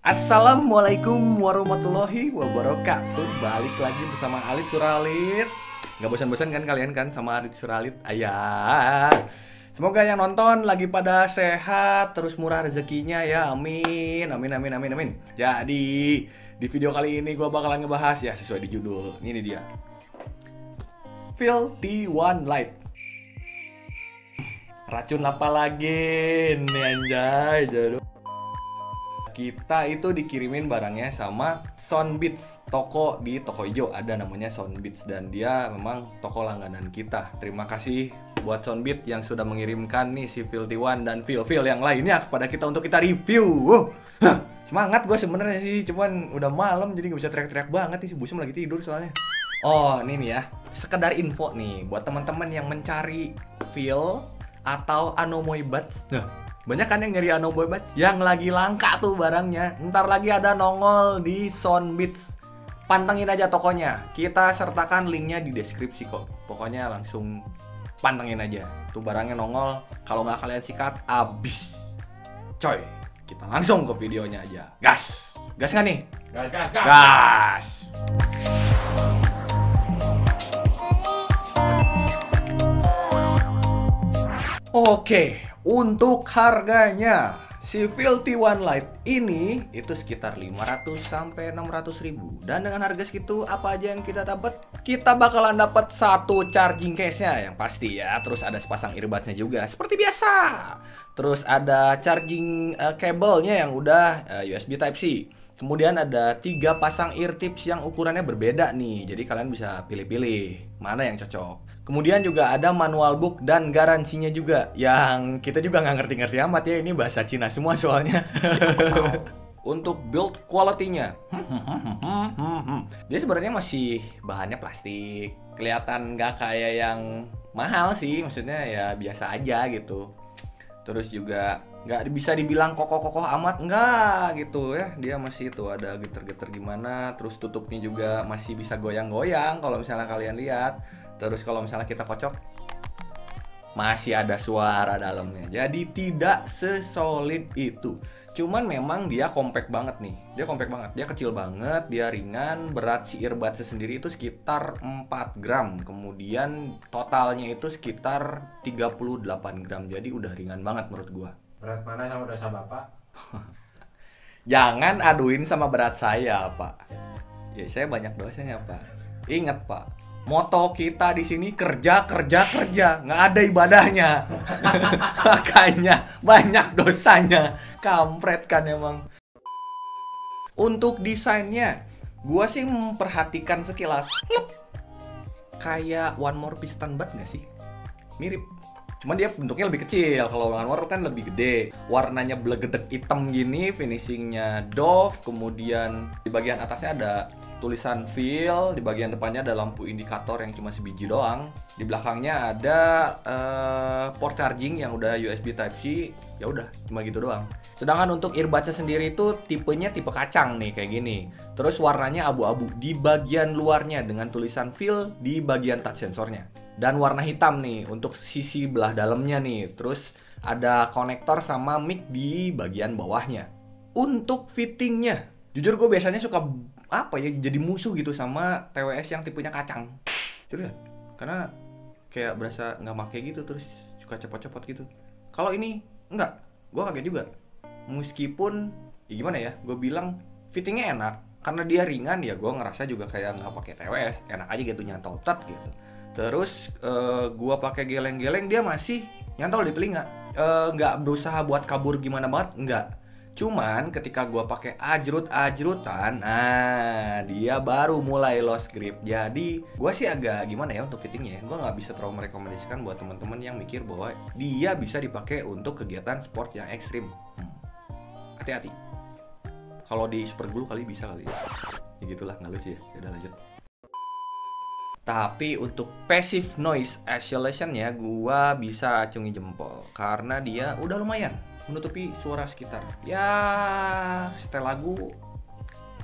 Assalamualaikum warahmatullahi wabarakatuh. Balik lagi bersama Alit Suralit. Gak bosan-bosan kan kalian kan sama Alit Suralit? Ayah. Semoga yang nonton lagi pada sehat, terus murah rezekinya ya. Amin. Amin amin amin amin. Jadi di video kali ini gue bakalan ngebahas ya sesuai di judul. Ini dia, Filthy One Light. Racun apa lagi nih anjay, jodoh. Kita itu dikirimin barangnya sama Soundbeats, toko di Toko Ijo ada namanya Soundbeats, dan dia memang toko langganan kita. Terima kasih buat Soundbeats yang sudah mengirimkan nih si Filthy One dan feel yang lainnya kepada kita untuk kita review. Semangat gue sebenarnya sih, cuman udah malam jadi nggak bisa teriak-teriak banget nih, si Busem lagi tidur soalnya. Oh ini nih ya, sekedar info nih buat teman-teman yang mencari feel atau Anomoi Buds. Banyak kan yang nyari Anomoi Buds yang lagi langka tuh barangnya. Ntar lagi ada nongol di Soundbeats. Pantengin aja tokonya. Kita sertakan linknya di deskripsi kok. Pokoknya langsung pantengin aja. Tuh barangnya nongol. Kalau nggak kalian sikat, abis. Coy, kita langsung ke videonya aja. Gas! Gas nggak nih? Gas! Oke, untuk harganya si Filthy One Light ini itu sekitar 500 sampai 600 ribu. Dan dengan harga segitu apa aja yang kita dapat? Kita bakalan dapat satu charging case-nya yang pasti ya. Terus ada sepasang earbuds-nya juga seperti biasa. Terus ada charging kabelnya yang udah USB Type-C. Kemudian ada 3 pasang ear tips yang ukurannya berbeda nih. Jadi kalian bisa pilih-pilih mana yang cocok. Kemudian juga ada manual book dan garansinya juga, yang kita juga nggak ngerti-ngerti amat ya, ini bahasa Cina semua soalnya. Untuk build quality-nya, dia sebenarnya masih bahannya plastik. Kelihatan nggak kayak yang mahal sih, maksudnya ya biasa aja gitu. Terus juga nggak bisa dibilang kokoh-kokoh amat, enggak gitu ya. Dia masih itu ada geter-geter gimana. Terus tutupnya juga masih bisa goyang-goyang kalau misalnya kalian lihat. Terus kalau misalnya kita kocok, masih ada suara dalamnya. Jadi tidak sesolid itu. Cuman memang dia compact banget nih. Dia compact banget, dia kecil banget, dia ringan. Berat si earbuds sendiri itu sekitar 4 gram. Kemudian totalnya itu sekitar 38 gram. Jadi udah ringan banget menurut gua. Berat mana sama dosa bapak? Jangan aduin sama berat saya, Pak. Ya saya banyak dosanya, Pak. Ingat, Pak. Moto kita di sini kerja, nggak ada ibadahnya. Makanya banyak dosanya. Kampret kan emang. Untuk desainnya, gua sih memperhatikan sekilas. Kayak One More Piston Bud nggak sih? Mirip. Cuman dia bentuknya lebih kecil. Kalau One More kan lebih gede. Warnanya belegedek hitam gini, finishingnya Dove. Kemudian di bagian atasnya ada tulisan feel, di bagian depannya ada lampu indikator yang cuma sebiji doang. Di belakangnya ada port charging yang udah USB Type-C. Ya udah, cuma gitu doang. Sedangkan untuk earbuds-nya sendiri itu tipenya tipe kacang nih kayak gini. Terus warnanya abu-abu di bagian luarnya dengan tulisan feel di bagian touch sensornya. Dan warna hitam nih untuk sisi belah dalamnya nih. Terus ada konektor sama mic di bagian bawahnya. Untuk fittingnya, jujur gue biasanya suka jadi musuh gitu sama TWS yang tipenya kacang. Serius, karena kayak berasa nggak make gitu, terus suka copot-copot gitu. Kalau ini enggak, gue kaget juga. Meskipun ya gimana ya, gue bilang fittingnya enak karena dia ringan ya, gue ngerasa juga kayak nggak pakai TWS, enak aja gitu, nyantol tet gitu. Terus gue pakai geleng-geleng, dia masih nyantol di telinga, nggak berusaha buat kabur gimana banget, enggak. Cuman ketika gue pakai ajrut-ajrutan, nah dia baru mulai lost grip. Jadi gue sih agak gimana ya untuk fittingnya ya. Gue nggak bisa terlalu merekomendasikan buat teman-teman yang mikir bahwa dia bisa dipakai untuk kegiatan sport yang ekstrim. Hati-hati. Kalau di super glue kali bisa kali ya. Ya gitulah, nggak lucu ya. Udah lanjut. Tapi untuk passive noise isolation-nya gue bisa acungi jempol karena dia udah lumayan menutupi suara sekitar. Ya, setel lagu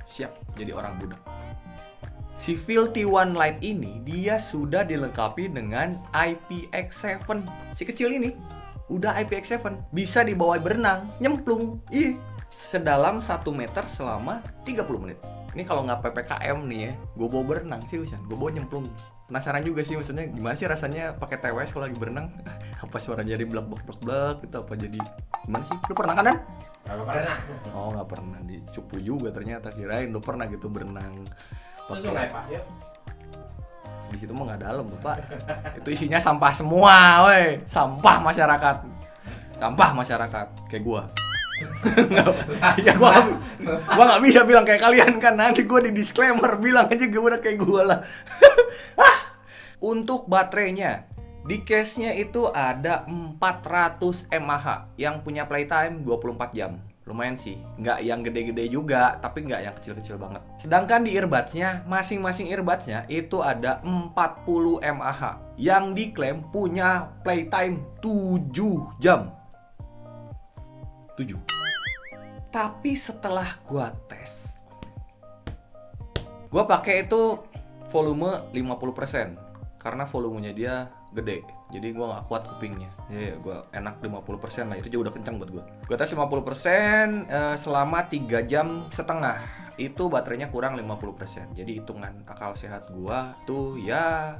siap jadi orang budak. Si Filthy One Light ini dia sudah dilengkapi dengan IPX7. Si kecil ini udah IPX7, bisa dibawa berenang, nyemplung. Ih, sedalam 1 meter selama 30 menit. Ini kalau nggak PPKM nih ya, gue bawa berenang seriusan, gue bawa nyemplung. Penasaran juga sih, maksudnya gimana sih rasanya pakai TWS kalau lagi berenang? Apa suara jadi blak-blak gitu, apa jadi gimana sih? Lu pernah kan, Dan? Gak pernah. Oh, nggak pernah, dicupu juga ternyata, kirain lu pernah gitu berenang. Terus sungai Pak, yuk. Di situ mah nggak dalam, Bapak. Itu isinya sampah semua, woi. Sampah masyarakat kayak gua. Ya gua nggak bisa bilang kayak kalian kan, nanti gua di disclaimer bilang aja gua udah kayak gua lah. Untuk baterainya di case-nya itu ada 400 mAh yang punya playtime 24 jam. Lumayan sih, nggak yang gede-gede juga, tapi nggak yang kecil-kecil banget. Sedangkan di earbuds-nya, masing-masing earbuds-nya itu ada 40 mAh yang diklaim punya playtime 7 jam. 7. Tapi setelah gua tes, gua pakai itu volume 50% karena volumenya dia gede. Jadi gua nggak kuat kupingnya. Ya gua enak 50% lah, itu juga udah kencang buat gua. Gua tes 50% selama 3 jam setengah. Itu baterainya kurang 50%. Jadi hitungan akal sehat gua tuh ya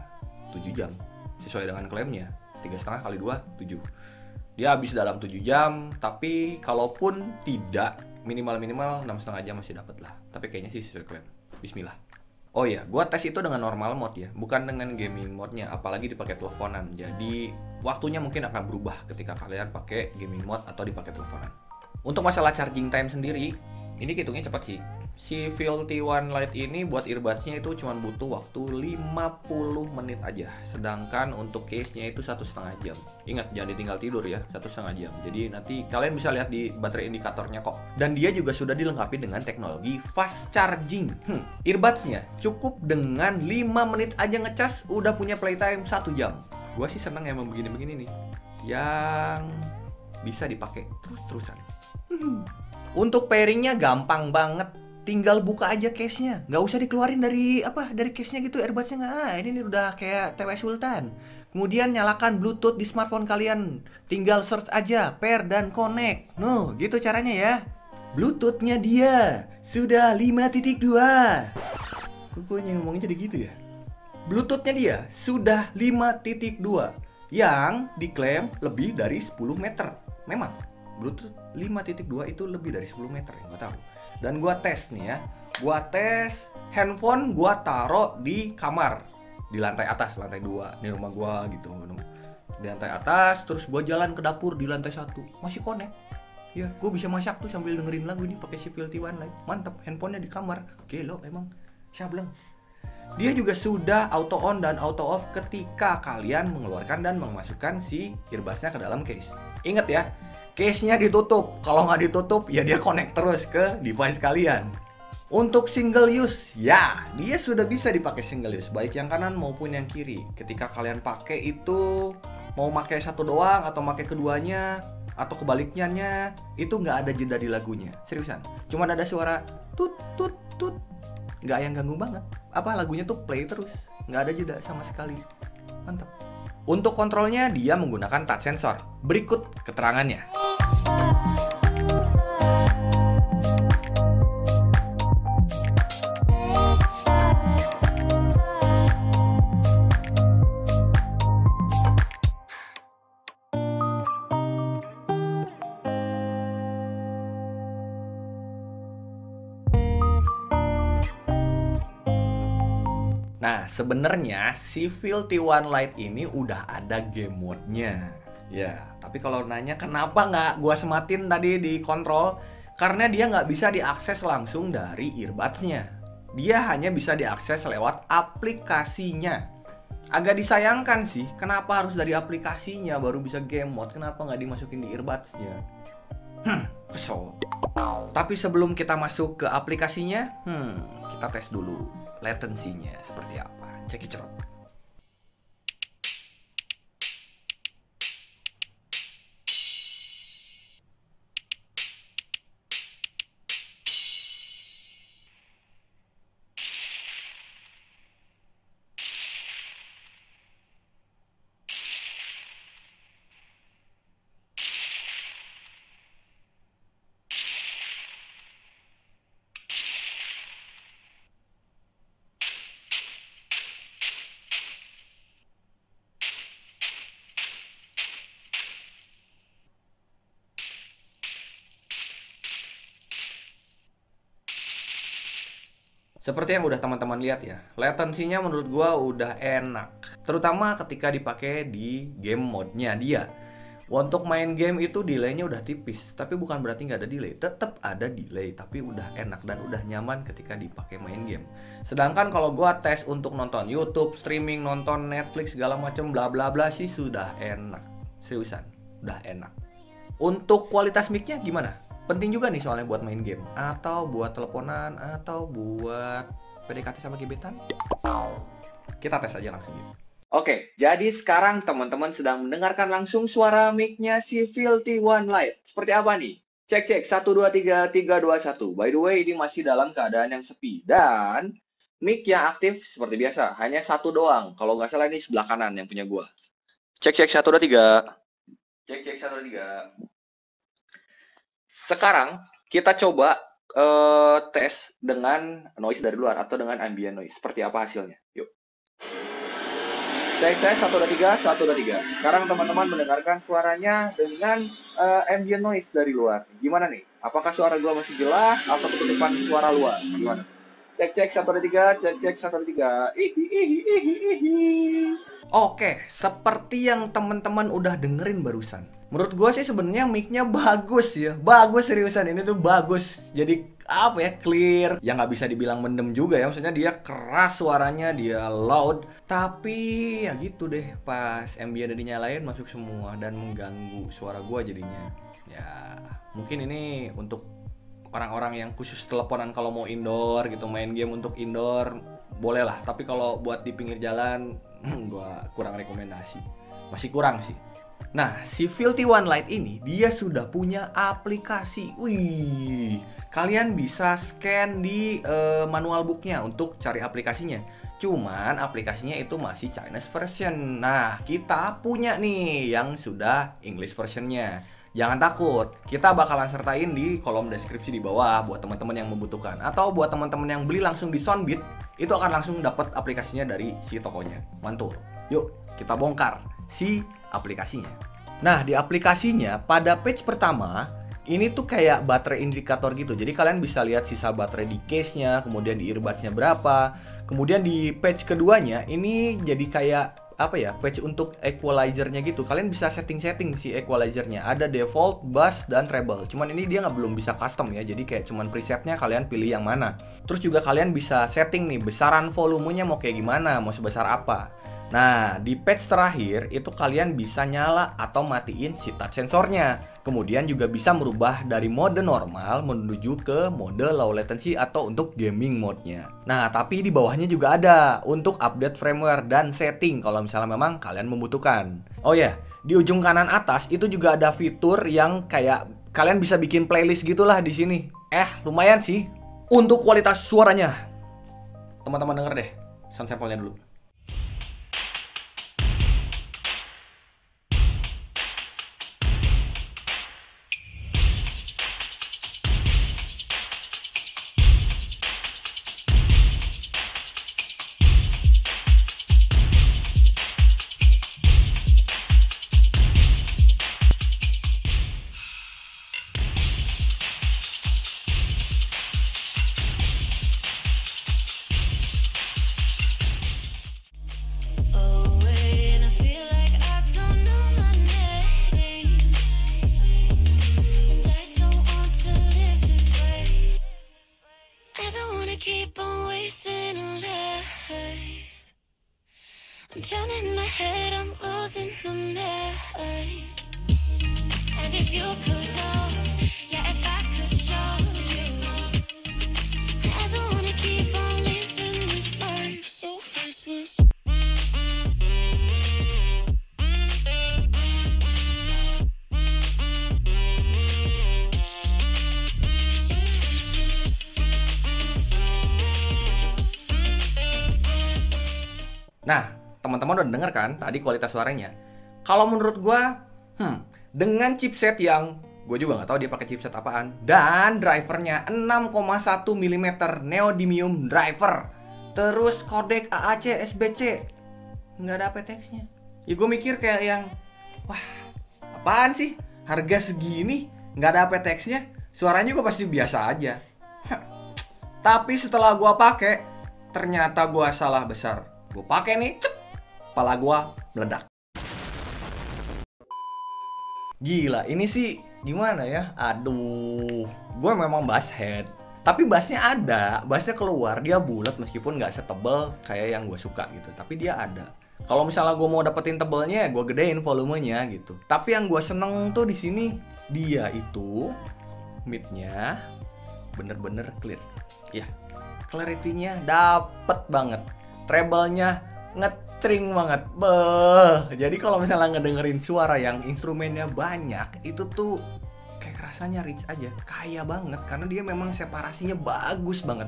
7 jam. Sesuai dengan klaimnya. 3,5 kali 2 7. Dia habis dalam 7 jam, tapi kalaupun tidak, minimal 6,5 jam masih dapat lah. Tapi kayaknya sih sesuai klaim. Bismillah. Oh iya, gua tes itu dengan normal mode ya, bukan dengan gaming mode-nya, apalagi dipakai teleponan. Jadi waktunya mungkin akan berubah ketika kalian pakai gaming mode atau dipakai teleponan. Untuk masalah charging time sendiri, ini hitungnya cepat sih. Si Feel T1 Lite ini buat earbuds-nya itu cuma butuh waktu 50 menit aja. Sedangkan untuk case-nya itu 1,5 jam. Ingat, jangan ditinggal tidur ya, 1,5 jam. Jadi nanti kalian bisa lihat di baterai indikatornya kok. Dan dia juga sudah dilengkapi dengan teknologi fast charging. Earbuds-nya cukup dengan 5 menit aja ngecas udah punya playtime 1 jam. Gua sih seneng emang begini-begini nih, yang bisa dipakai terus-terusan. Untuk pairingnya gampang banget. Tinggal buka aja case-nya, nggak usah dikeluarin dari case-nya gitu, earbuds-nya nggak. Ini udah kayak TWS Sultan. Kemudian nyalakan Bluetooth di smartphone kalian, tinggal search aja pair dan connect. No, gitu caranya ya. Bluetooth-nya dia sudah 5.2. Kok gue ngomongnya jadi gitu ya? Bluetooth-nya dia sudah 5.2 yang diklaim lebih dari 10 meter. Memang Bluetooth 5.2 itu lebih dari 10 meter ya, nggak tahu. Dan gua tes nih ya, gua tes handphone gua taruh di kamar, di lantai atas, lantai 2 di rumah gua gitu, di lantai atas. Terus gua jalan ke dapur di lantai 1, masih connect ya. Gua bisa masak tuh sambil dengerin lagu ini pakai si Feel T1 Lite. Mantap, handphonenya di kamar, gelo emang sableng. Dia juga sudah auto on dan auto off ketika kalian mengeluarkan dan memasukkan si earbuds-nya ke dalam case. Ingat ya, case-nya ditutup. Kalau nggak ditutup, ya dia connect terus ke device kalian. Untuk single use, ya dia sudah bisa dipakai single use, baik yang kanan maupun yang kiri. Ketika kalian pakai itu, mau pakai satu doang atau pakai keduanya, atau kebaliknya, itu nggak ada jeda di lagunya. Seriusan, cuman ada suara tut tut tut. Nggak yang ganggu banget. Lagunya tuh play terus, nggak ada jeda sama sekali. Mantap. Untuk kontrolnya dia menggunakan touch sensor. Berikut keterangannya. Nah, sebenarnya si Feel T1 Lite ini udah ada game mode-nya. Ya, tapi kalau nanya kenapa nggak gua sematin tadi di kontrol, karena dia nggak bisa diakses langsung dari earbuds-nya. Dia hanya bisa diakses lewat aplikasinya. Agak disayangkan sih, kenapa harus dari aplikasinya baru bisa game mode, kenapa nggak dimasukin di earbuds-nya? Kesel. Tapi sebelum kita masuk ke aplikasinya, kita tes dulu latensinya seperti apa. Cekicot. Seperti yang udah teman-teman lihat ya, latensinya menurut gua udah enak. Terutama ketika dipakai di game mode-nya dia. Untuk main game itu delay-nya udah tipis, tapi bukan berarti nggak ada delay. Tetap ada delay, tapi udah enak dan udah nyaman ketika dipakai main game. Sedangkan kalau gua tes untuk nonton YouTube, streaming, nonton Netflix segala macem bla bla bla sih sudah enak. Seriusan, udah enak. Untuk kualitas mic-nya gimana? Penting juga nih soalnya buat main game atau buat teleponan atau buat PDKT sama gebetan. Kita tes aja langsung gitu. Oke, jadi sekarang teman-teman sedang mendengarkan langsung suara mic-nya si Filthy One Lite. Seperti apa nih? Cek, 1, 2, 3, 3, 2, 1. By the way, ini masih dalam keadaan yang sepi. Dan mic yang aktif seperti biasa, hanya satu doang. Kalau nggak salah ini sebelah kanan yang punya gua. Cek, 1, 2, 3. Cek, 1, 2, 3. Sekarang kita coba tes dengan noise dari luar atau dengan ambient noise. Seperti apa hasilnya? Yuk. Cek 1, 2, 3, 1, 2, 3. Sekarang teman-teman mendengarkan suaranya dengan ambient noise dari luar. Gimana nih? Apakah suara gua masih jelas atau ketutupan suara luar? Gimana? Cek 1, 2, 3, cek 1, 2, 3. Oke, seperti yang teman-teman udah dengerin barusan. Menurut gue sih sebenarnya mic-nya bagus ya. Bagus seriusan, ini tuh bagus. Jadi apa ya, clear. Ya nggak bisa dibilang mendem juga ya. Maksudnya dia keras suaranya, dia loud. Tapi ya gitu deh, pas ambient dinyalain masuk semua dan mengganggu suara gue jadinya. Ya mungkin ini untuk orang-orang yang khusus teleponan kalau mau indoor gitu, main game untuk indoor boleh lah. Tapi kalau buat di pinggir jalan gue kurang rekomendasi. Masih kurang sih. Nah, si Filthy One Lite ini dia sudah punya aplikasi. Wih, kalian bisa scan di manual booknya untuk cari aplikasinya. Cuman aplikasinya itu masih Chinese version. Nah, kita punya nih yang sudah English versionnya. Jangan takut, kita bakalan sertain di kolom deskripsi di bawah buat teman-teman yang membutuhkan. Atau buat teman-teman yang beli langsung di Soundbit, itu akan langsung dapat aplikasinya dari si tokonya. Mantul. Yuk, kita bongkar si aplikasinya. Nah, di aplikasinya pada page pertama ini tuh kayak baterai indikator gitu. Jadi kalian bisa lihat sisa baterai di case-nya, kemudian di earbuds-nya berapa. Kemudian di page keduanya ini jadi kayak apa ya, page untuk equalizer-nya gitu. Kalian bisa setting-setting si equalizer-nya. Ada default, bass, dan treble. Cuman ini dia belum bisa custom ya. Jadi kayak cuman presetnya kalian pilih yang mana. Terus juga kalian bisa setting nih besaran volumenya mau kayak gimana, mau sebesar apa. Nah, di page terakhir itu kalian bisa nyala atau matiin si touch sensornya. Kemudian juga bisa merubah dari mode normal menuju ke mode low latency atau untuk gaming mode-nya. Nah, tapi di bawahnya juga ada untuk update firmware dan setting kalau misalnya memang kalian membutuhkan. Oh ya, di ujung kanan atas itu juga ada fitur yang kayak kalian bisa bikin playlist gitulah di sini. Lumayan sih. Untuk kualitas suaranya, teman-teman denger deh sound sample-nya dulu. I'm drowning in my head, I'm losing the mind. And if you could know, yeah, if I could show you, I don't wanna keep on living this life so faceless. Nah, teman-teman udah denger kan tadi kualitas suaranya? Kalau menurut gua, dengan chipset yang gue juga nggak tahu dia pakai chipset apaan, dan drivernya 6,1 mm neodymium driver, terus kodek AAC SBC, nggak ada aptX-nya. Ya gue mikir kayak yang, wah, apaan sih? Harga segini nggak ada aptX-nya, suaranya juga pasti biasa aja. Tapi setelah gua pakai, ternyata gua salah besar. Gua pakai nih, cep, kepala gua meledak. Gila, ini sih gimana ya? Aduh, gue memang bass head. Tapi bassnya ada, bassnya keluar, dia bulat meskipun nggak setebel kayak yang gue suka gitu. Tapi dia ada. Kalau misalnya gue mau dapetin tebelnya, gue gedein volumenya gitu. Tapi yang gue seneng tuh di sini, dia itu midnya bener-bener clear. Ya, clarity-nya dapet banget. Treble-nya ngetring banget. Beuh. Jadi kalau misalnya ngedengerin suara yang instrumennya banyak, itu tuh kayak rasanya rich aja, kaya banget karena dia memang separasinya bagus banget.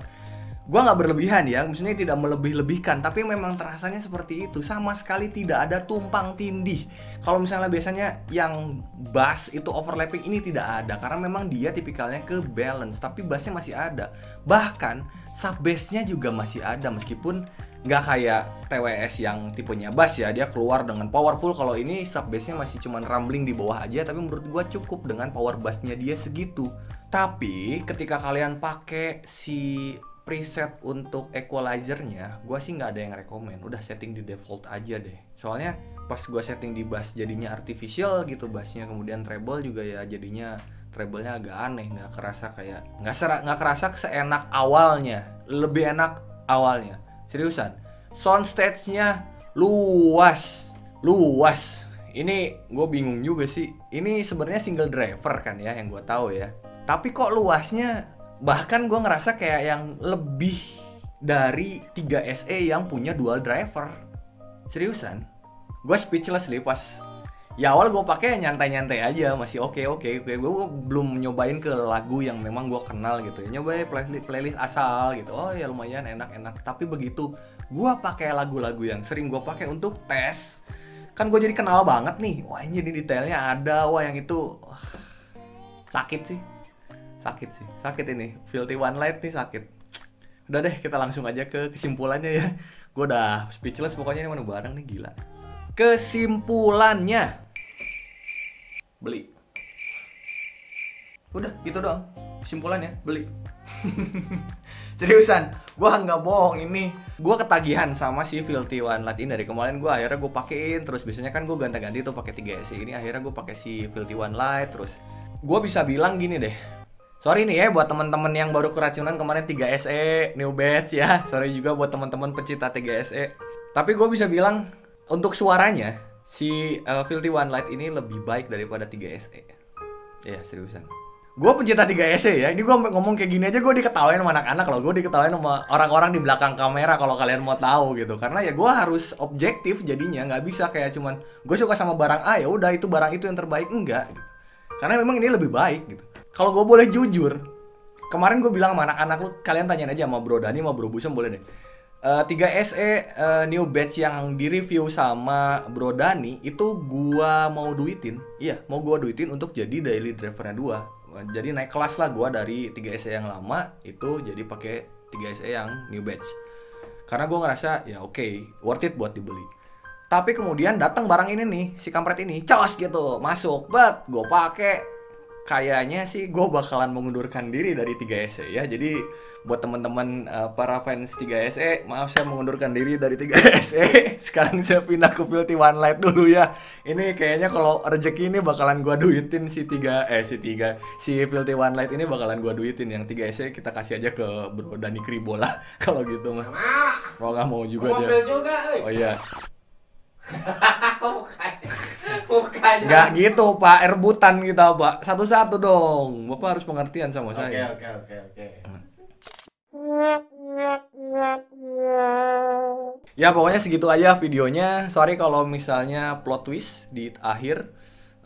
Gua nggak berlebihan ya, maksudnya tidak melebih-lebihkan, tapi memang terasanya seperti itu. Sama sekali tidak ada tumpang tindih. Kalau misalnya biasanya yang bass itu overlapping, ini tidak ada karena memang dia tipikalnya ke balance, tapi bassnya masih ada. Bahkan sub bassnya juga masih ada meskipun nggak kayak TWS yang tipenya bass ya, dia keluar dengan powerful. Kalau ini sub bassnya masih cuman rumbling di bawah aja, tapi menurut gua cukup dengan power bassnya dia segitu. Tapi ketika kalian pakai si preset untuk equalizernya, gua sih nggak ada yang rekomen. Udah setting di default aja deh. Soalnya pas gua setting di bass jadinya artificial gitu bassnya, kemudian treble juga ya jadinya treble-nya agak aneh, nggak kerasa kayak nggak kerasa seenak awalnya. Lebih enak awalnya. Seriusan, soundstage-nya luas. Ini gue bingung juga sih. Ini sebenarnya single driver kan ya, yang gue tahu ya. Tapi kok luasnya, bahkan gue ngerasa kayak yang lebih dari 3 SE yang punya dual driver. Seriusan, gue speechless nih pas. Ya awal gue pakai nyantai-nyantai aja, masih oke. Gue belum nyobain ke lagu yang memang gue kenal gitu ya. Nyobain playlist asal gitu. Oh ya lumayan enak-enak. Tapi begitu gue pakai lagu-lagu yang sering gue pakai untuk tes, kan gue jadi kenal banget nih. Wah ini detailnya ada. Wah yang itu sakit ini. Filthy One Light nih sakit. Udah deh, kita langsung aja ke kesimpulannya ya. Gue udah speechless pokoknya, ini mana barang nih, gila. Kesimpulannya, beli. Udah gitu doang kesimpulannya, beli. Seriusan, gue nggak bohong, ini gue ketagihan sama si Filthy One Light ini. Dari kemarin akhirnya gue pakein terus. Biasanya kan gue ganti-ganti tuh pakai 3SE, ini akhirnya gue pakai si Filthy One Light terus. Gue bisa bilang gini deh, sorry nih ya buat teman-teman yang baru keracunan kemarin 3SE new batch ya. Sorry juga buat teman-teman pecinta 3SE. Tapi gue bisa bilang untuk suaranya si Filthy One Light ini lebih baik daripada 3SE. Ya seriusan. Gue pencinta 3SE ya. Ini gue ngomong kayak gini aja gue diketawain sama anak-anak loh. Gue diketawain sama orang-orang di belakang kamera kalau kalian mau tahu gitu. Karena ya gue harus objektif jadinya, nggak bisa kayak cuman gue suka sama barang A ya udah itu barang itu yang terbaik, enggak gitu. Karena memang ini lebih baik gitu. Kalau gue boleh jujur, kemarin gue bilang sama anak-anak lu, kalian tanyain aja sama Bro Dani sama Bro Busem boleh deh. 3SE new batch yang di-review sama Bro Dani itu gua mau duitin. Iya, mau gua duitin untuk jadi daily drivernya 2. Jadi naik kelas lah gua dari 3SE yang lama itu jadi pakai 3SE yang new batch. Karena gua ngerasa ya oke, worth it buat dibeli. Tapi kemudian datang barang ini nih, si kampret ini, cos gitu, masuk, gua pakai. Kayaknya sih gue bakalan mengundurkan diri dari 3SE ya. Jadi buat teman-teman para fans 3SE, maaf saya mengundurkan diri dari 3SE. Sekarang saya pindah ke Filthy One Light dulu ya. Ini kayaknya kalau rezeki ini bakalan gue duitin si Filthy One Light ini bakalan gue duitin. Yang 3SE kita kasih aja ke Bro Dani Kribola kalau gitu mah. Kalau nggak mau juga dia. Mobil juga, Oh iya. Mukanya. Nggak gitu Pak, rebutan kita Pak. Satu-satu dong. Bapak harus pengertian sama saya. Oke. Ya pokoknya segitu aja videonya. Sorry kalau misalnya plot twist di akhir.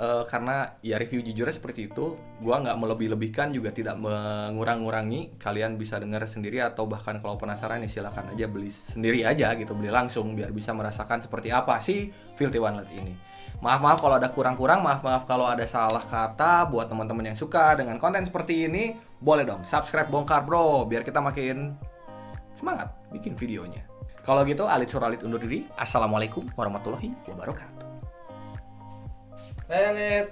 Karena ya review jujurnya seperti itu. Gua nggak melebih-lebihkan juga tidak mengurang-ngurangi. Kalian bisa dengar sendiri atau bahkan kalau penasaran ya silakan aja beli sendiri aja gitu, beli langsung biar bisa merasakan seperti apa sih Filthy One Light ini. Maaf kalau ada kurang-kurang, maaf kalau ada salah kata. Buat teman-teman yang suka dengan konten seperti ini, boleh dong subscribe Bongkar Bro biar kita makin semangat bikin videonya. Kalau gitu Alit Suralit undur diri. Assalamualaikum warahmatullahi wabarakatuh. Alit.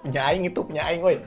Penyaing itu, penyaing woi.